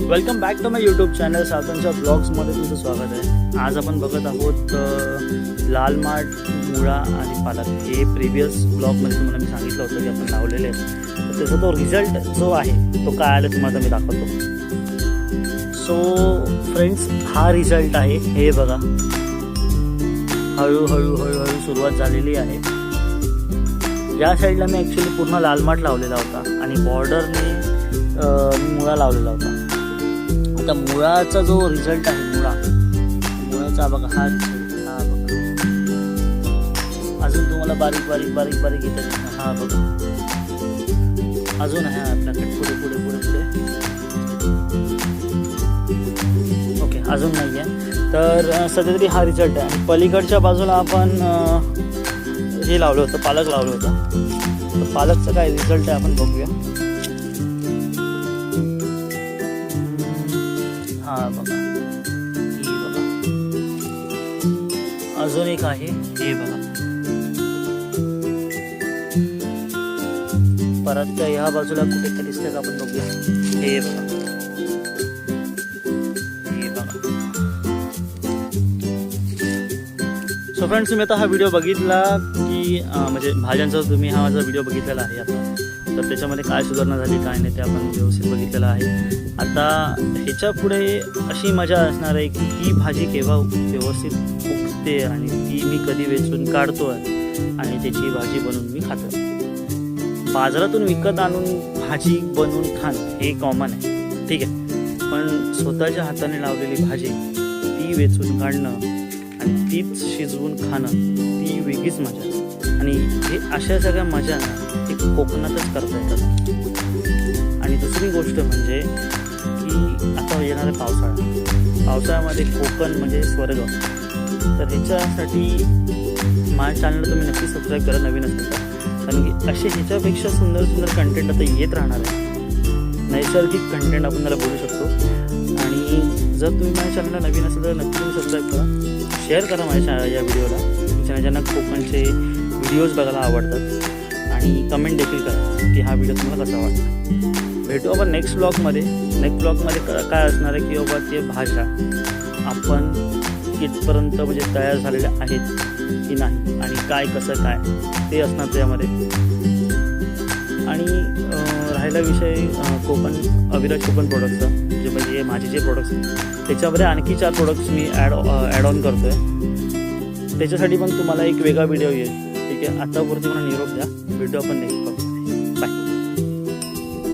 Welcome back to my YouTube channel सावतांच्या ब्लॉग्समध्ये तुमचं स्वागत आहे। आज आपण बघत आहोत लाल माठ, मुळा आणि पालक। हे प्रिव्हियस ब्लॉगमध्ये तुम्हाला मी सांगितलं होतं की आपण लावलेले आहेत, तर त्याचा तो रिझल्ट जो आहे तो काय आला तुम्हाला मी दाखवतो। सो फ्रेंड्स, हा रिझल्ट आहे, हे बघा। हळूहळू सुरुवात झालेली आहे। या साईडला मी ॲक्च्युली पूर्ण लाल माठ लावलेला होता आणि बॉर्डरने मुळा लावलेला होता। आता मुळाचा जो रिझल्ट आहे, मुळाचा बघा, हा रिझल्ट, हा बघा। अजून तुम्हाला बारीक बारीक बारीक बारीक येतं दिसणार, हा बघा। अजून आहे आपल्याकडे पुढे पुढे पुढे पुढे, ओके, अजून नाही आहे। तर सध्या तरी हा रिझल्ट आहे। आणि पलीकडच्या बाजूला आपण हे लावलं होतं, पालक लावलं होतं। तर पालकचा काय रिझल्ट आहे आपण बघूया। हा बघा, हे बघा। अजून एक आहे, हे बघा। परत ह्या बाजूला कुठे दिसतंय का आपण बघूया, हे बघा, हे बघा। सो फ्रेंड्स, तुम्ही आता हा व्हिडिओ बघितला की म्हणजे भाज्यांचा तुम्ही हा माझा व्हिडिओ बघितलेला आहे आता, तर त्याच्यामध्ये काय सुधारणा झाली काय नाही ते आपण व्यवस्थित बघितलेलं आहे। आता ह्याच्या पुढे अशी मजा असणार आहे की ही भाजी केव्हा व्यवस्थित उगते आणि ती मी कधी वेचून काढतो आणि त्याची भाजी बनवून मी खातो। बाजारातून विकत आणून भाजी बनवून खाणं हे कॉमन आहे, ठीक आहे, पण स्वतःच्या हाताने लावलेली भाजी ती वेचून काढणं आणि तीच शिजवून खाणं ती वेगळीच मजा आहे। आणि हे अशा सगळ्या मजा ना ते कोकणातच करता येतात। आणि दुसरी गोष्ट म्हणजे की आता येणार आहे पावसाळ्यामध्ये कोकण म्हणजे स्वर्ग। तर ह्याच्यासाठी माझ्या चॅनलला तुम्ही नक्की सबस्क्राईब करा नवीन असेल तर, कारण की असे ह्याच्यापेक्षा सुंदर सुंदर कंटेंट आता येत राहणार आहे। नैसर्गिक कंटेंट आपण त्याला बोलू शकतो। आणि जर तुम्ही माझ्या चॅनलला नवीन असेल तर नक्की तुम्ही सबस्क्राईब करा, शेअर करा माझ्या या व्हिडिओला, ज्यांना कोकणचे व्हिडिओज बघायला आवडतात, आणि कमेंट देखील करा की हा व्हिडिओ तुम्हाला कसा वाटला। भेटू आपण नेक्स्ट ब्लॉगमध्ये काय असणार आहे की बाबा ते भाज्या आपण कितपर्यंत म्हणजे तयार झालेल्या आहेत की नाही आणि काय कसं काय ते असणार त्यामध्ये। आणि राहिला विषय अविराज कोकण प्रोडक्टचा, जे म्हणजे माझे जे प्रोडक्ट्स आहेत त्याच्यामध्ये आणखी 4 प्रोडक्ट्स मी ॲड ऑन करतो आहे। त्याच्यासाठी पण तुम्हाला एक वेगळा व्हिडिओ येईल, ठीक आहे। आतापुरती मला निरोप द्या, भेटू आपण नेक्स्ट